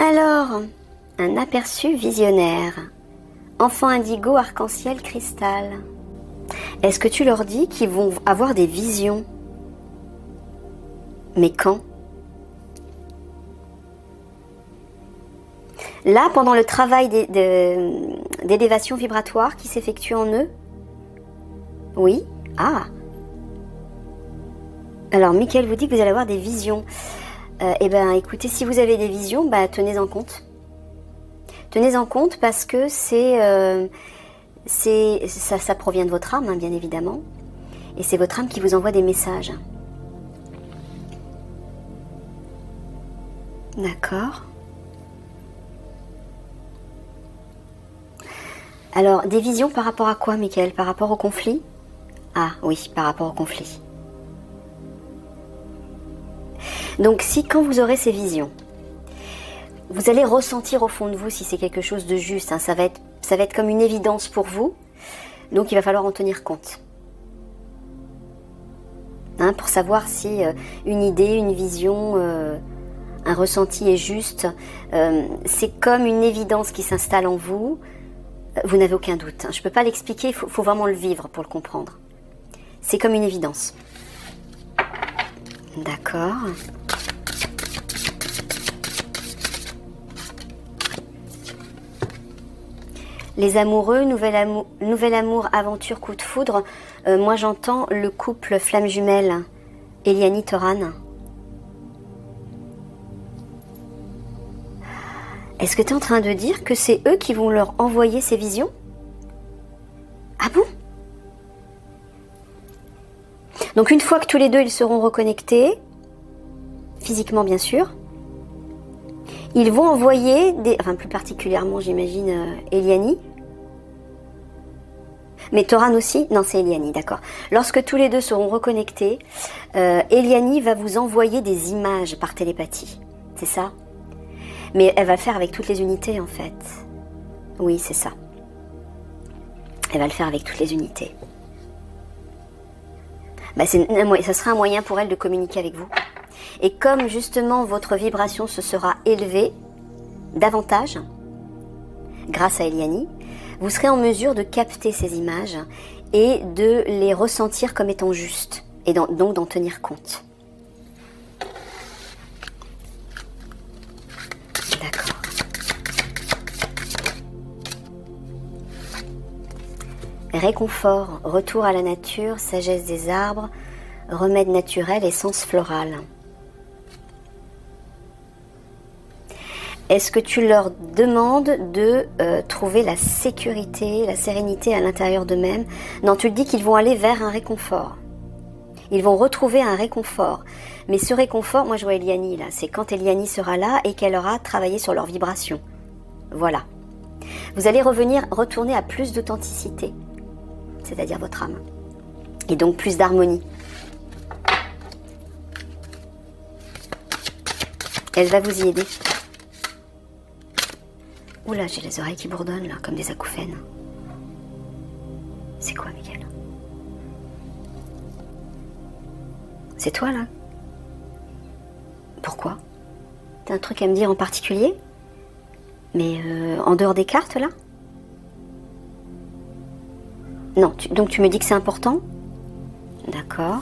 Alors, un aperçu visionnaire. Enfant indigo, arc-en-ciel, cristal. Est-ce que tu leur dis qu'ils vont avoir des visions? Mais quand? Là, pendant le travail d'élévation vibratoire qui s'effectue en eux? Oui. Ah. Alors, Michael vous dit que vous allez avoir des visions. Eh bien, écoutez, si vous avez des visions, tenez-en compte. Tenez-en compte parce que ça provient de votre âme, hein, bien évidemment. Et c'est votre âme qui vous envoie des messages. D'accord. Alors, des visions par rapport à quoi, Michael? Par rapport au conflit? Ah oui, par rapport au conflit. Donc, si quand vous aurez ces visions, vous allez ressentir au fond de vous si c'est quelque chose de juste, hein, ça va être comme une évidence pour vous, donc il va falloir en tenir compte. Hein, pour savoir si une idée, une vision, un ressenti est juste, c'est comme une évidence qui s'installe en vous, vous n'avez aucun doute. Hein. Je ne peux pas l'expliquer, il faut vraiment le vivre pour le comprendre. C'est comme une évidence. D'accord. Les amoureux, nouvel amour, aventure, coup de foudre. Moi j'entends le couple flamme jumelle, Eliani Toran. Est-ce que tu es en train de dire que c'est eux qui vont leur envoyer ces visions? Ah bon? Donc une fois que tous les deux ils seront reconnectés, physiquement bien sûr, ils vont envoyer plus particulièrement j'imagine Eliani. Mais Toran aussi? Non, c'est Eliani, d'accord. Lorsque tous les deux seront reconnectés, Eliani va vous envoyer des images par télépathie. C'est ça? Mais elle va le faire avec toutes les unités en fait. Oui, c'est ça. Elle va le faire avec toutes les unités. Ça sera un moyen pour elle de communiquer avec vous. Et comme justement votre vibration se sera élevée davantage, grâce à Eliani, vous serez en mesure de capter ces images et de les ressentir comme étant justes, et donc d'en tenir compte. D'accord. Réconfort, retour à la nature, sagesse des arbres, remède naturel, essence florale. Est-ce que tu leur demandes de trouver la sécurité, la sérénité à l'intérieur d'eux-mêmes? Non, tu le dis qu'ils vont aller vers un réconfort. Ils vont retrouver un réconfort. Mais ce réconfort, moi je vois Eliani là, c'est quand Eliani sera là et qu'elle aura travaillé sur leur vibration. Voilà. Vous allez retourner à plus d'authenticité, c'est-à-dire votre âme. Et donc plus d'harmonie. Elle va vous y aider. Oula, j'ai les oreilles qui bourdonnent là, comme des acouphènes. C'est quoi, Michael? C'est toi là? Pourquoi? T'as un truc à me dire en particulier? Mais en dehors des cartes là? Non, donc tu me dis que c'est important? D'accord.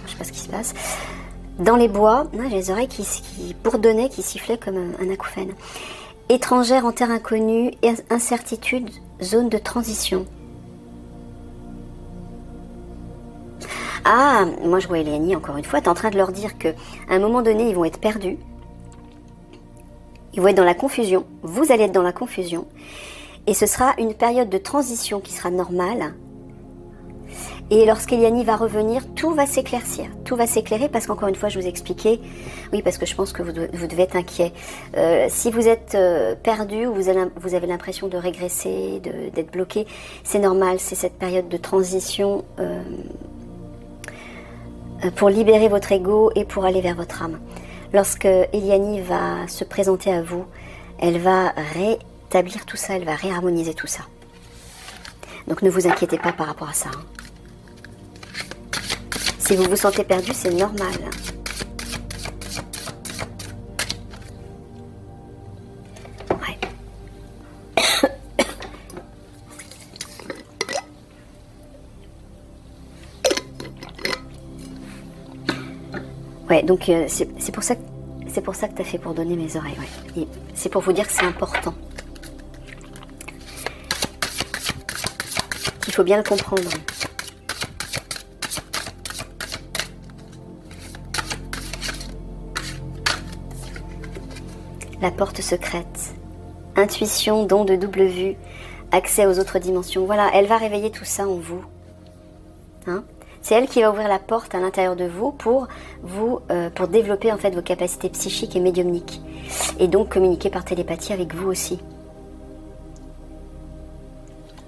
Je sais pas ce qui se passe. Dans les bois, j'ai les oreilles qui bourdonnaient, qui sifflaient comme un acouphène. Étrangère en terre inconnue, incertitude, zone de transition. Ah, moi je vois Eliani encore une fois, tu es en train de leur dire qu'à un moment donné, ils vont être perdus. Ils vont être dans la confusion. Vous allez être dans la confusion. Et ce sera une période de transition qui sera normale. Et lorsqu'Eliani va revenir, tout va s'éclaircir. Tout va s'éclairer parce qu'encore une fois, je vous expliquais, oui, parce que je pense que vous devez être inquiet. Si vous êtes perdu ou vous avez l'impression de régresser, d'être bloqué, c'est normal. C'est cette période de transition pour libérer votre ego et pour aller vers votre âme. Lorsque Eliani va se présenter à vous, elle va rétablir tout ça, elle va réharmoniser tout ça. Donc ne vous inquiétez pas par rapport à ça. Si vous vous sentez perdu, c'est normal. Ouais, donc c'est pour ça que tu as fait pour donner mes oreilles. Ouais. Et c'est pour vous dire que c'est important. Il faut bien le comprendre. La porte secrète. Intuition, don de double vue, accès aux autres dimensions. Voilà, elle va réveiller tout ça en vous. Hein? C'est elle qui va ouvrir la porte à l'intérieur de vous pour développer en fait vos capacités psychiques et médiumniques. Et donc communiquer par télépathie avec vous aussi.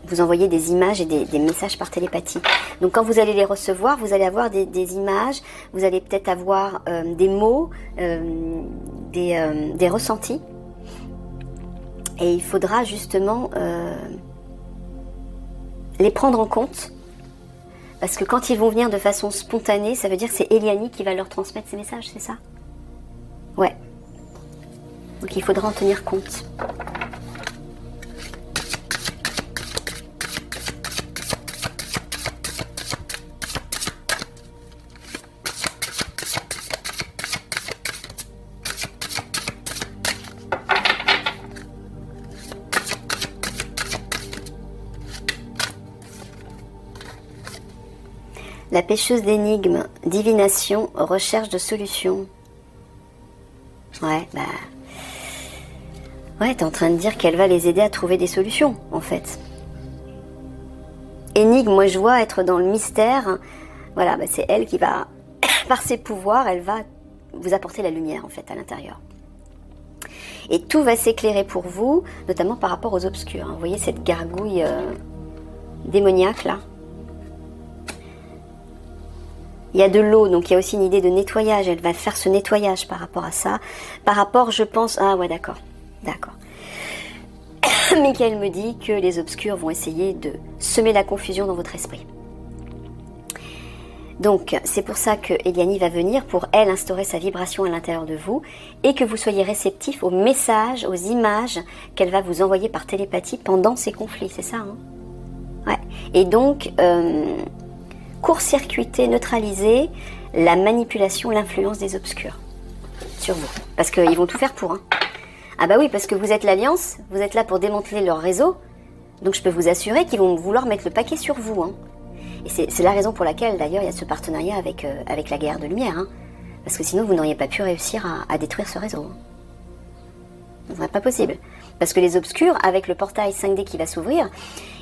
Vous envoyez des images et des messages par télépathie. Donc quand vous allez les recevoir, vous allez avoir des images, vous allez peut-être avoir des mots, des ressentis. Et il faudra justement les prendre en compte. Parce que quand ils vont venir de façon spontanée, ça veut dire que c'est Eliani qui va leur transmettre ces messages, c'est ça? Ouais. Donc il faudra en tenir compte. La pêcheuse d'énigmes, divination, recherche de solutions. Ouais, ouais, t'es en train de dire qu'elle va les aider à trouver des solutions, en fait. Énigme, moi je vois être dans le mystère. Voilà, c'est elle qui va, par ses pouvoirs, elle va vous apporter la lumière, en fait, à l'intérieur. Et tout va s'éclairer pour vous, notamment par rapport aux obscurs. Vous voyez cette gargouille démoniaque, là? Il y a de l'eau, donc il y a aussi une idée de nettoyage. Elle va faire ce nettoyage par rapport à ça. Par rapport, je pense... Ah ouais, d'accord. D'accord. Michael me dit que les obscurs vont essayer de semer la confusion dans votre esprit. Donc, c'est pour ça que Eliani va venir pour, elle, instaurer sa vibration à l'intérieur de vous et que vous soyez réceptif aux messages, aux images qu'elle va vous envoyer par télépathie pendant ces conflits. C'est ça, hein? Ouais. Et donc... court-circuiter, neutraliser la manipulation, l'influence des obscurs sur vous. Parce qu'ils vont tout faire pour. Hein. Ah bah oui, parce que vous êtes l'Alliance, vous êtes là pour démanteler leur réseau, donc je peux vous assurer qu'ils vont vouloir mettre le paquet sur vous. Hein. Et c'est la raison pour laquelle, d'ailleurs, il y a ce partenariat avec la guerre de lumière. Hein. Parce que sinon, vous n'auriez pas pu réussir à détruire ce réseau. Hein. Ce serait pas possible. Parce que les obscurs, avec le portail 5D qui va s'ouvrir,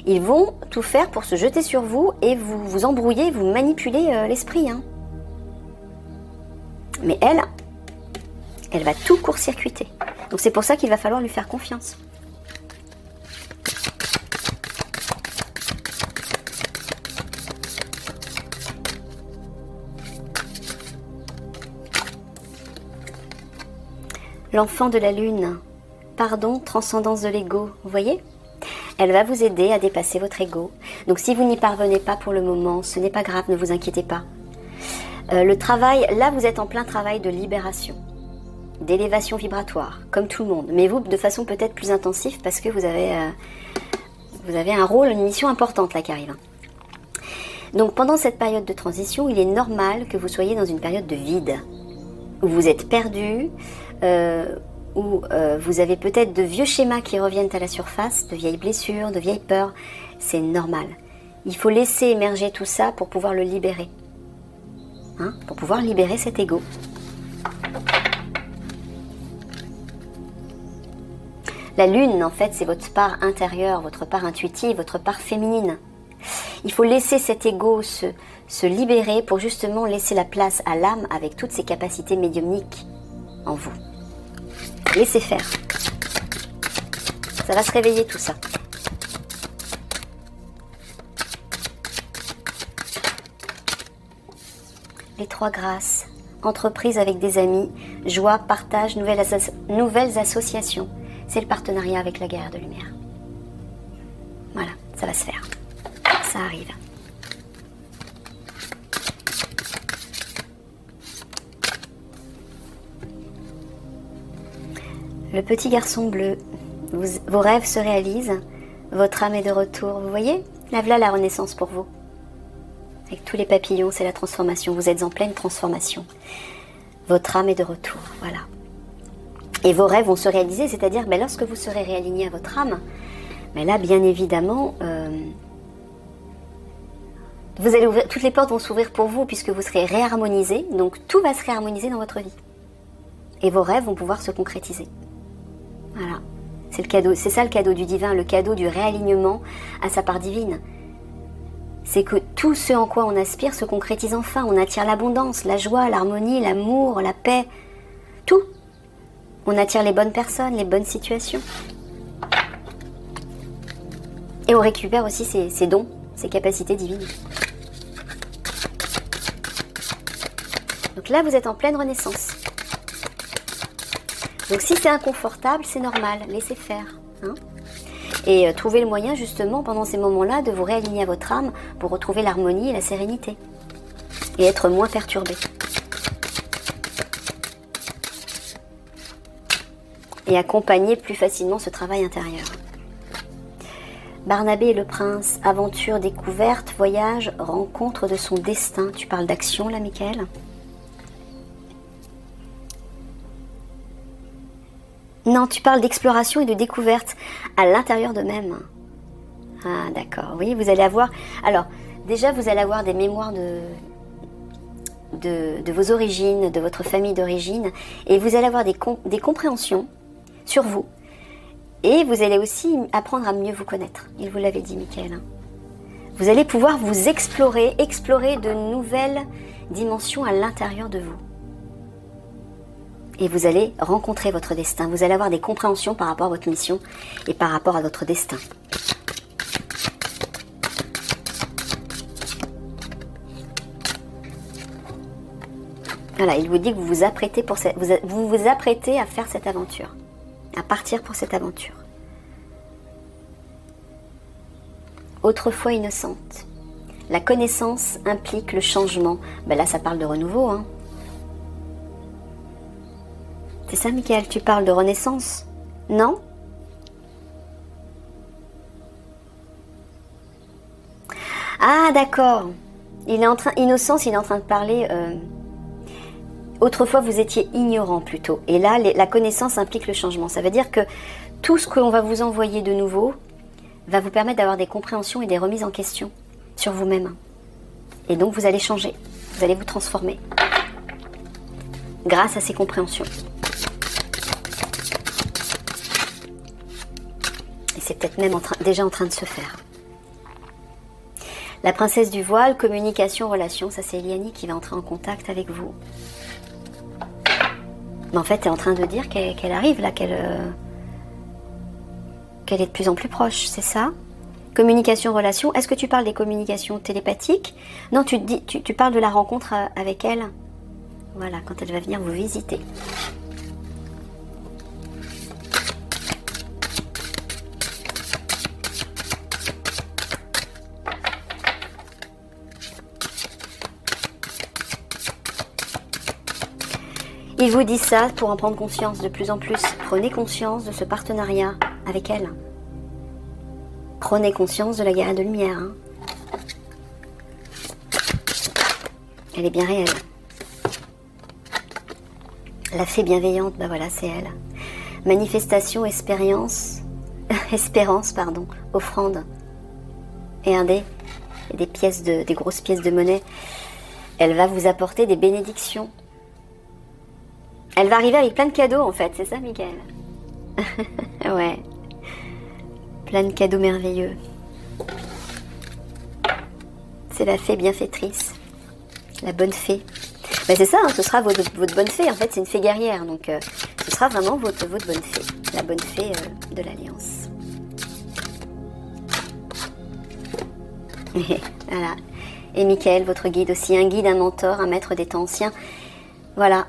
ils vont tout faire pour se jeter sur vous et vous embrouiller, vous manipuler l'esprit. Hein. Mais elle va tout court-circuiter. Donc c'est pour ça qu'il va falloir lui faire confiance. L'enfant de la lune. Pardon, transcendance de l'ego, vous voyez? Elle va vous aider à dépasser votre ego. Donc si vous n'y parvenez pas pour le moment, ce n'est pas grave, ne vous inquiétez pas. Le travail, là vous êtes en plein travail de libération, d'élévation vibratoire, comme tout le monde. Mais vous, de façon peut-être plus intensive parce que vous avez un rôle, une mission importante là qui arrive. Donc pendant cette période de transition, il est normal que vous soyez dans une période de vide, où vous êtes perdu, où vous avez peut-être de vieux schémas qui reviennent à la surface, de vieilles blessures, de vieilles peurs. C'est normal. Il faut laisser émerger tout ça pour pouvoir le libérer. Hein, pour pouvoir libérer cet ego. La lune, en fait, c'est votre part intérieure, votre part intuitive, votre part féminine. Il faut laisser cet ego se libérer pour justement laisser la place à l'âme avec toutes ses capacités médiumniques en vous. Laissez faire. Ça va se réveiller tout ça. Les trois grâces. Entreprise avec des amis. Joie, partage, nouvelles associations. C'est le partenariat avec la guerre de lumière. Voilà, ça va se faire. Ça arrive. Le petit garçon bleu, vos rêves se réalisent, votre âme est de retour. Vous voyez? Là, voilà la renaissance pour vous. Avec tous les papillons, c'est la transformation. Vous êtes en pleine transformation. Votre âme est de retour, voilà. Et vos rêves vont se réaliser, c'est-à-dire lorsque vous serez réaligné à votre âme, mais là, bien évidemment, vous allez ouvrir, toutes les portes vont s'ouvrir pour vous puisque vous serez réharmonisé. Donc tout va se réharmoniser dans votre vie. Et vos rêves vont pouvoir se concrétiser. Voilà. C'est le cadeau, c'est ça le cadeau du divin, le cadeau du réalignement à sa part divine. C'est que tout ce en quoi on aspire se concrétise enfin. On attire l'abondance, la joie, l'harmonie, l'amour, la paix. Tout. On attire les bonnes personnes, les bonnes situations. Et on récupère aussi ses dons, ses capacités divines. Donc là, vous êtes en pleine renaissance. Donc si c'est inconfortable, c'est normal, laissez faire. Hein, et trouvez le moyen justement pendant ces moments-là de vous réaligner à votre âme pour retrouver l'harmonie et la sérénité. Et être moins perturbé. Et accompagner plus facilement ce travail intérieur. Barnabé et le prince, aventure, découverte, voyage, rencontre de son destin. Tu parles d'action là, Michael ? Non, tu parles d'exploration et de découverte à l'intérieur d'eux-mêmes. Ah, d'accord. Oui, vous allez avoir... Alors, déjà, vous allez avoir des mémoires de vos origines, de votre famille d'origine, et vous allez avoir des compréhensions sur vous. Et vous allez aussi apprendre à mieux vous connaître. Il vous l'avait dit, Michael. Vous allez pouvoir vous explorer de nouvelles dimensions à l'intérieur de vous. Et vous allez rencontrer votre destin. Vous allez avoir des compréhensions par rapport à votre mission et par rapport à votre destin. Voilà, il vous dit que vous vous apprêtez à faire cette aventure, à partir pour cette aventure. Autrefois innocente. La connaissance implique le changement. Ben là, ça parle de renouveau, hein. C'est ça, Michael, tu parles de renaissance, non? Ah, d'accord. Innocence, il est en train de parler... Autrefois, vous étiez ignorant plutôt. Et là, la connaissance implique le changement. Ça veut dire que tout ce que l'on va vous envoyer de nouveau va vous permettre d'avoir des compréhensions et des remises en question sur vous-même. Et donc, vous allez changer. Vous allez vous transformer. Grâce à ces compréhensions. Et c'est peut-être même déjà en train de se faire. La princesse du voile, communication, relation. Ça, c'est Eliani qui va entrer en contact avec vous. Mais en fait, tu es en train de dire qu'elle arrive là, qu'elle est de plus en plus proche, c'est ça? Communication, relation. Est-ce que tu parles des communications télépathiques? Non, tu parles de la rencontre avec elle. Voilà, quand elle va venir vous visiter. Il vous dit ça pour en prendre conscience de plus en plus. Prenez conscience de ce partenariat avec elle. Prenez conscience de la guerre de lumière. Hein. Elle est bien réelle. La fée bienveillante, ben voilà, c'est elle. Manifestation, espérance, offrande. Et des pièces des grosses pièces de monnaie. Elle va vous apporter des bénédictions. Elle va arriver avec plein de cadeaux, en fait. C'est ça, Michael? Ouais. Plein de cadeaux merveilleux. C'est la fée bienfaitrice. La bonne fée. Ben c'est ça, hein, ce sera votre bonne fée. En fait, c'est une fée guerrière. Donc, ce sera vraiment votre bonne fée. La bonne fée de l'Alliance. Voilà. Et Michael, votre guide aussi. Un guide, un mentor, un maître des temps anciens. Voilà.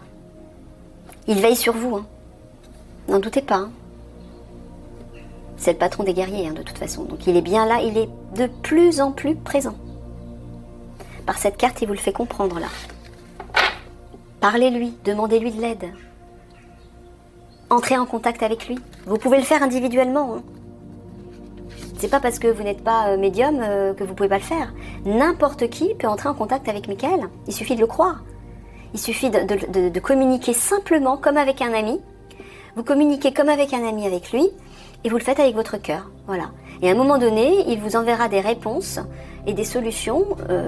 Il veille sur vous, hein. N'en doutez pas. Hein. C'est le patron des guerriers, hein, de toute façon. Donc il est bien là, il est de plus en plus présent. Par cette carte, il vous le fait comprendre, là. Parlez-lui, demandez-lui de l'aide. Entrez en contact avec lui. Vous pouvez le faire individuellement. Hein. C'est pas parce que vous n'êtes pas médium que vous pouvez pas le faire. N'importe qui peut entrer en contact avec Michael. Il suffit de le croire. Il suffit de communiquer simplement comme avec un ami. Vous communiquez comme avec un ami avec lui et vous le faites avec votre cœur. Voilà. Et à un moment donné, il vous enverra des réponses et des solutions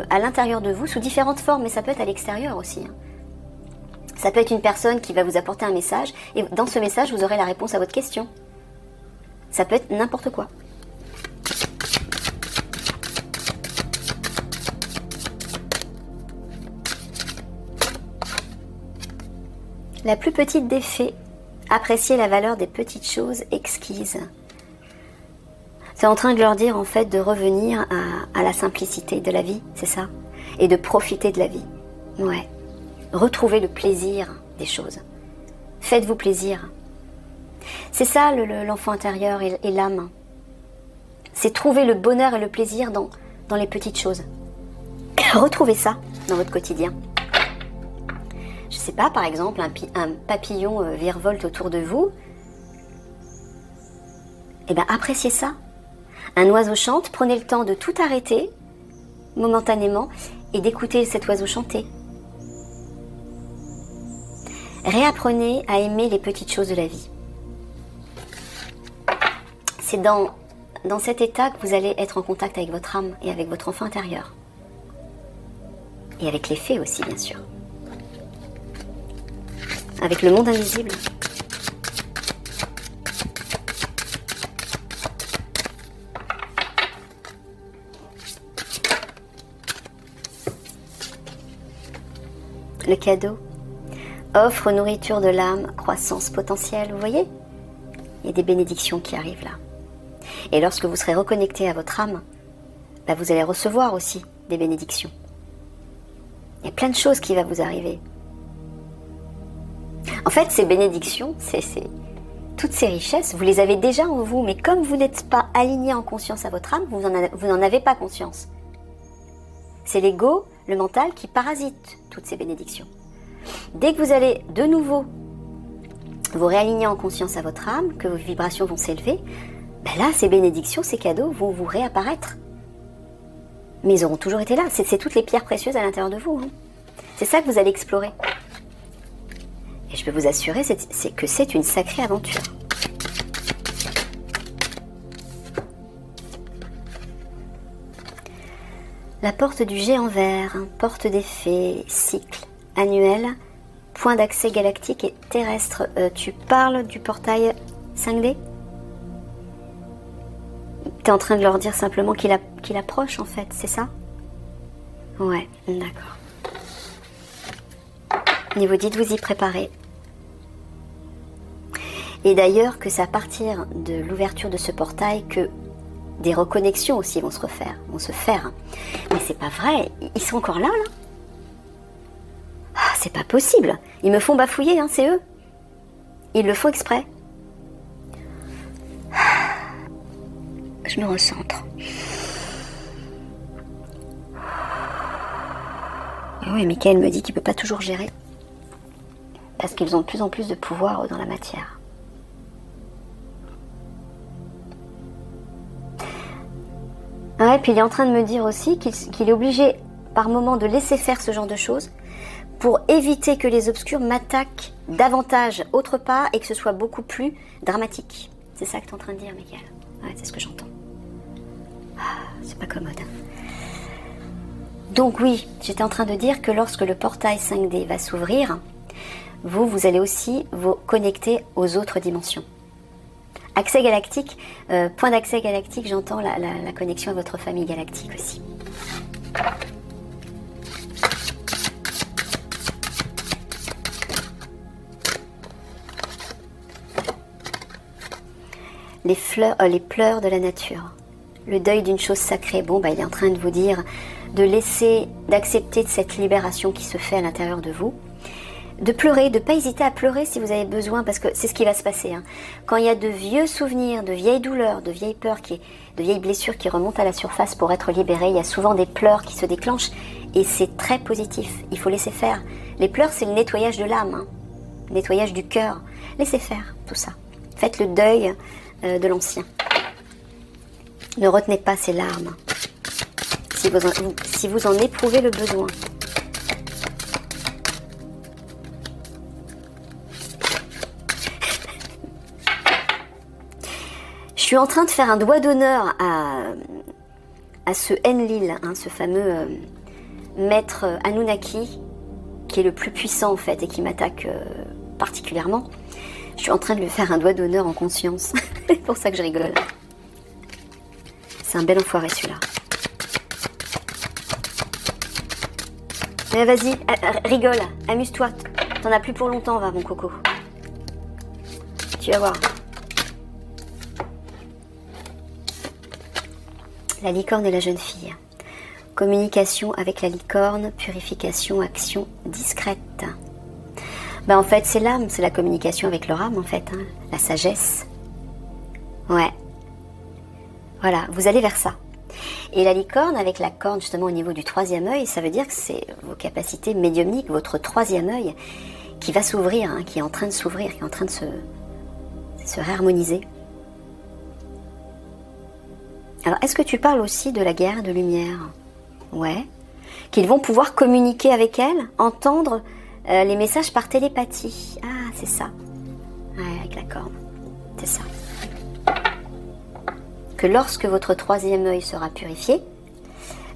à l'intérieur de vous sous différentes formes, mais ça peut être à l'extérieur aussi. Ça peut être une personne qui va vous apporter un message et dans ce message, vous aurez la réponse à votre question. Ça peut être n'importe quoi. La plus petite des fées, apprécier la valeur des petites choses exquises. C'est en train de leur dire en fait de revenir à la simplicité de la vie, c'est ça? Et de profiter de la vie. Ouais. Retrouvez le plaisir des choses. Faites-vous plaisir. C'est ça l'enfant intérieur et l'âme. C'est trouver le bonheur et le plaisir dans les petites choses. Retrouvez ça dans votre quotidien. Je sais pas, par exemple, un papillon virevolte autour de vous. Eh bien, appréciez ça. Un oiseau chante, prenez le temps de tout arrêter, momentanément, et d'écouter cet oiseau chanter. Réapprenez à aimer les petites choses de la vie. C'est dans cet état que vous allez être en contact avec votre âme et avec votre enfant intérieur. Et avec les fées aussi, bien sûr. Avec le monde invisible. Le cadeau. Offre nourriture de l'âme, croissance potentielle, vous voyez? Il y a des bénédictions qui arrivent là. Et lorsque vous serez reconnecté à votre âme, vous allez recevoir aussi des bénédictions. Il y a plein de choses qui vont vous arriver. En fait, ces bénédictions, toutes ces richesses, vous les avez déjà en vous, mais comme vous n'êtes pas aligné en conscience à votre âme, vous n'en avez pas conscience. C'est l'ego, le mental, qui parasite toutes ces bénédictions. Dès que vous allez de nouveau vous réaligner en conscience à votre âme, que vos vibrations vont s'élever, là, ces bénédictions, ces cadeaux vont vous réapparaître. Mais ils auront toujours été là. C'est toutes les pierres précieuses à l'intérieur de vous. C'est ça que vous allez explorer. Et je peux vous assurer que c'est une sacrée aventure. La porte du géant vert, porte des fées, cycle, annuel, point d'accès galactique et terrestre. Tu parles du portail 5D ? Tu es en train de leur dire simplement qu'il approche en fait, c'est ça ? Ouais, d'accord. Niveau dites vous y préparer. Et d'ailleurs que c'est à partir de l'ouverture de ce portail que des reconnexions aussi vont se faire. Mais c'est pas vrai, ils sont encore là. Ah, c'est pas possible. Ils me font bafouiller, c'est eux. Ils le font exprès. Je me recentre. Et oui, Michael me dit qu'il peut pas toujours gérer. Parce qu'ils ont de plus en plus de pouvoir dans la matière. Ouais, puis il est en train de me dire aussi qu'il est obligé par moment de laisser faire ce genre de choses pour éviter que les obscurs m'attaquent davantage autre part et que ce soit beaucoup plus dramatique. C'est ça que tu es en train de dire, Michael. Ouais, c'est ce que j'entends. Ah, c'est pas commode. Donc oui, j'étais en train de dire que lorsque le portail 5D va s'ouvrir, vous allez aussi vous connecter aux autres dimensions. Accès galactique, point d'accès galactique, j'entends la connexion à votre famille galactique aussi. Les pleurs de la nature, le deuil d'une chose sacrée. Bon, il est en train de vous dire d'accepter cette libération qui se fait à l'intérieur de vous. De pleurer, de ne pas hésiter à pleurer si vous avez besoin, parce que c'est ce qui va se passer. Quand il y a de vieux souvenirs, de vieilles douleurs, de vieilles peurs, de vieilles blessures qui remontent à la surface pour être libérées, il y a souvent des pleurs qui se déclenchent et c'est très positif. Il faut laisser faire. Les pleurs, c'est le nettoyage de l'âme, le nettoyage du cœur. Laissez faire tout ça. Faites le deuil de l'ancien. Ne retenez pas ces larmes si vous en éprouvez le besoin. suis en train de faire un doigt d'honneur à ce Enlil, hein, ce fameux maître Anunnaki, qui est le plus puissant en fait et qui m'attaque particulièrement. Je suis en train de lui faire un doigt d'honneur en conscience. C'est pour ça que je rigole. C'est un bel enfoiré celui-là. Mais vas-y, rigole, amuse-toi. T'en as plus pour longtemps, va mon coco. Tu vas voir. La licorne et la jeune fille. Communication avec la licorne, purification, action discrète. Ben en fait, c'est l'âme, c'est la communication avec leur âme, en fait. Hein, la sagesse. Ouais. Voilà, vous allez vers ça. Et la licorne, avec la corne justement au niveau du troisième œil, ça veut dire que c'est vos capacités médiumniques, votre troisième œil, qui va s'ouvrir, hein, qui est en train de s'ouvrir, qui est en train de se réharmoniser. Alors, est-ce que tu parles aussi de la guerre de lumière? Ouais. Qu'ils vont pouvoir communiquer avec elle, entendre les messages par télépathie. Ah, c'est ça. Ouais, avec la corne. C'est ça. Que lorsque votre troisième œil sera purifié,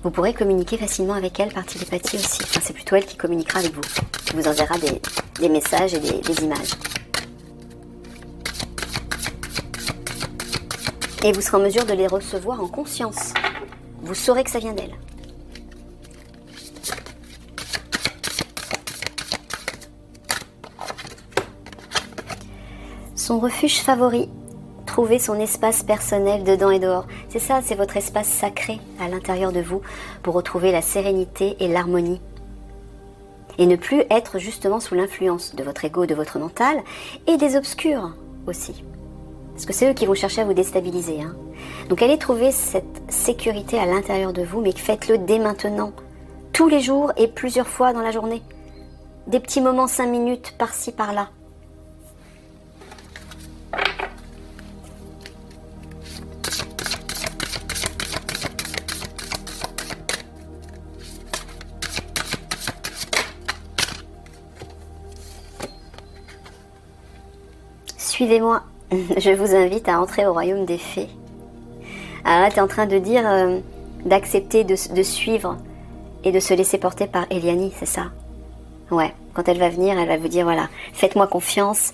vous pourrez communiquer facilement avec elle par télépathie aussi. Enfin, c'est plutôt elle qui communiquera avec vous, qui vous enverra des messages et des images. Et vous serez en mesure de les recevoir en conscience. Vous saurez que ça vient d'elle. Son refuge favori. Trouver son espace personnel dedans et dehors. C'est ça, c'est votre espace sacré à l'intérieur de vous pour retrouver la sérénité et l'harmonie. Et ne plus être justement sous l'influence de votre ego, de votre mental et des obscurs aussi. Parce que c'est eux qui vont chercher à vous déstabiliser. Hein. Donc allez trouver cette sécurité à l'intérieur de vous, mais faites-le dès maintenant. Tous les jours et plusieurs fois dans la journée. Des petits moments, 5 minutes, par-ci, par-là. Suivez-moi, je vous invite à entrer au royaume des fées. Alors là, tu es en train de dire d'accepter de suivre et de se laisser porter par Eliani, c'est ça? Ouais, quand elle va venir, elle va vous dire, voilà, faites-moi confiance,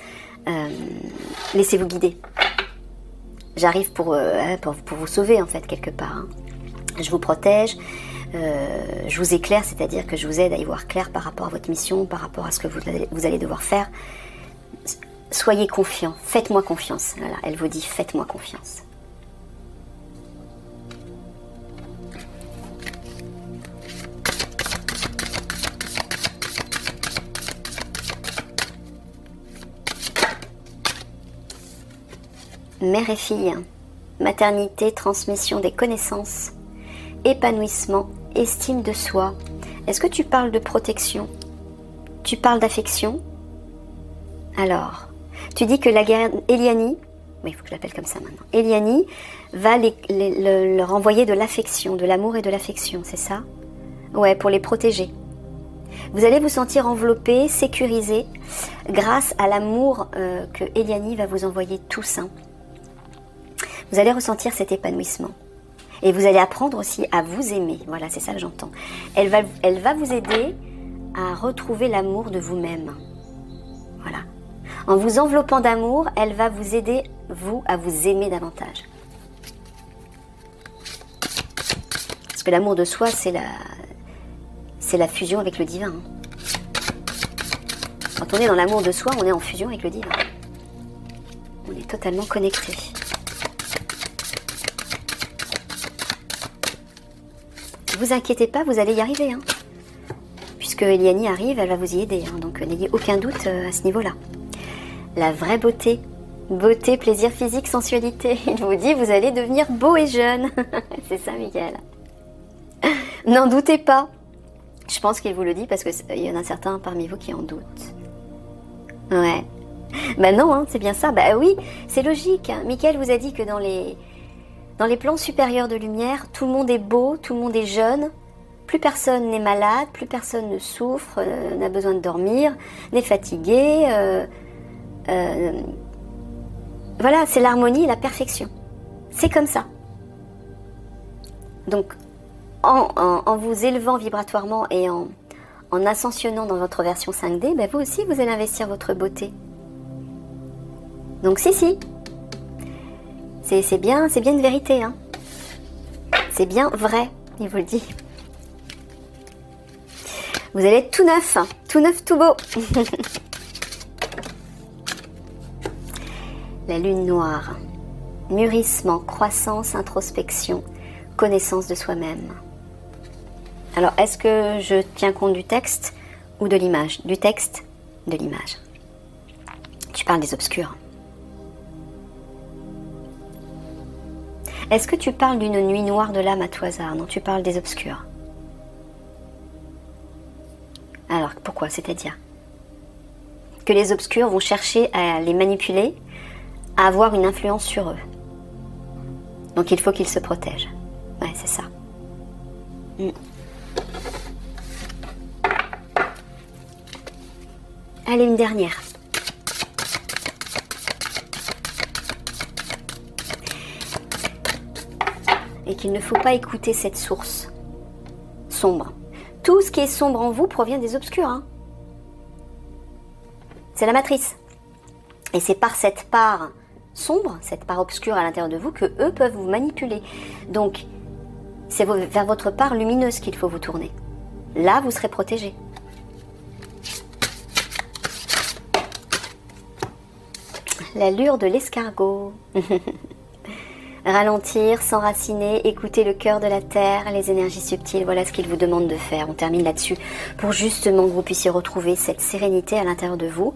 laissez-vous guider. J'arrive pour vous sauver, en fait, quelque part. Hein. Je vous protège, je vous éclaire, c'est-à-dire que je vous aide à y voir clair par rapport à votre mission, par rapport à ce que vous allez devoir faire. Soyez confiants, faites-moi confiance. Voilà, elle vous dit, faites-moi confiance. Mère et fille, maternité, transmission des connaissances, épanouissement, estime de soi. Est-ce que tu parles de protection? Tu parles d'affection? Alors, tu dis que la guerre Eliani, oui, il faut que je l'appelle comme ça maintenant, Eliani va leur envoyer de l'affection, de l'amour et de l'affection, c'est ça? Ouais, pour les protéger. Vous allez vous sentir enveloppé, sécurisé, grâce à l'amour que Eliani va vous envoyer tous. Hein. Vous allez ressentir cet épanouissement. Et vous allez apprendre aussi à vous aimer. Voilà, c'est ça que j'entends. Elle va vous aider à retrouver l'amour de vous-même. Voilà. En vous enveloppant d'amour, elle va vous aider, vous, à vous aimer davantage. Parce que l'amour de soi, c'est la fusion avec le divin. Quand on est dans l'amour de soi, on est en fusion avec le divin. On est totalement connecté. Ne vous inquiétez pas, vous allez y arriver. Hein. Puisque Eliani arrive, elle va vous y aider. Hein. Donc n'ayez aucun doute à ce niveau-là. La vraie beauté. Beauté, plaisir physique, sensualité. Il vous dit, vous allez devenir beau et jeune. C'est ça, Michael. N'en doutez pas. Je pense qu'il vous le dit parce qu'il y en a certains parmi vous qui en doutent. Ouais. Ben non, hein, c'est bien ça. Ben oui, c'est logique. Hein. Michael vous a dit que dans les plans supérieurs de lumière, tout le monde est beau, tout le monde est jeune. Plus personne n'est malade, plus personne ne souffre, n'a besoin de dormir, n'est fatigué. Voilà, c'est l'harmonie et la perfection. C'est comme ça. Donc, en vous élevant vibratoirement et en ascensionnant dans votre version 5D, ben vous aussi, vous allez investir votre beauté. Donc, si. C'est bien une vérité. Hein. C'est bien vrai, il vous le dit. Vous allez être tout neuf, tout beau. La lune noire. Mûrissement, croissance, introspection, connaissance de soi-même. Alors, est-ce que je tiens compte du texte ou de l'image? Du texte, de l'image. Tu parles des obscurs. Est-ce que tu parles d'une nuit noire de l'âme à tout hasard? Non, tu parles des obscurs. Alors, pourquoi? C'est-à-dire que les obscurs vont chercher à les manipuler, à avoir une influence sur eux. Donc il faut qu'ils se protègent. Ouais, c'est ça. Allez, une dernière. Et qu'il ne faut pas écouter cette source sombre. Tout ce qui est sombre en vous provient des obscurs. Hein. C'est la matrice. Et c'est par cette part sombre, cette part obscure à l'intérieur de vous, que eux peuvent vous manipuler. Donc, c'est vers votre part lumineuse qu'il faut vous tourner. Là, vous serez protégé. L'allure de l'escargot. Ralentir, s'enraciner, écouter le cœur de la terre, les énergies subtiles, voilà ce qu'il vous demande de faire. On termine là-dessus pour justement que vous puissiez retrouver cette sérénité à l'intérieur de vous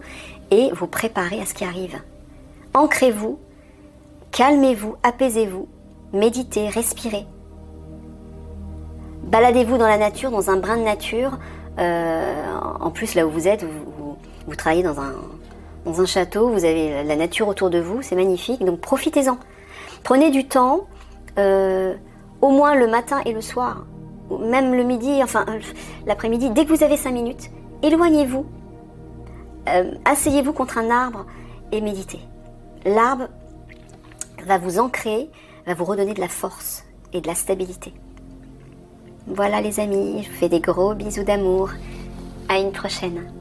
et vous préparer à ce qui arrive. Ancrez-vous, calmez-vous, apaisez-vous, méditez, respirez. Baladez-vous dans la nature, dans un brin de nature. En plus, là où vous êtes, vous travaillez dans un château, vous avez la nature autour de vous, c'est magnifique, donc profitez-en. Prenez du temps, au moins le matin et le soir, même le midi, enfin l'après-midi, dès que vous avez 5 minutes, éloignez-vous, asseyez-vous contre un arbre et méditez. L'arbre va vous ancrer, va vous redonner de la force et de la stabilité. Voilà les amis, je vous fais des gros bisous d'amour. À une prochaine.